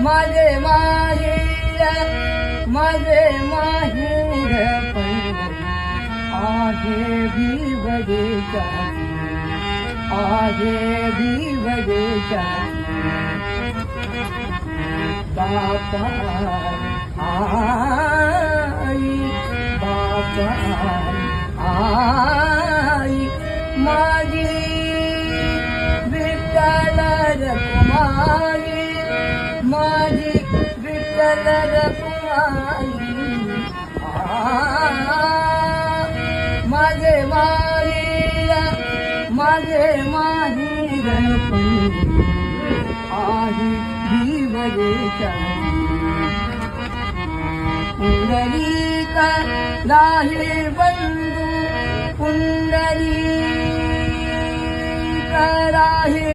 माझे माहेर माझे माहेर आहे भिवदेच्या आहे भिवदेच्या बापा आई बापा आई माझी विठ्ठल रखुमाई माझी विठ्ठल रखुमाई माझे माहेर माझे माहेर आहे भिवदेच्या पुंडलिक राहे बंधू पुंडलिक राहे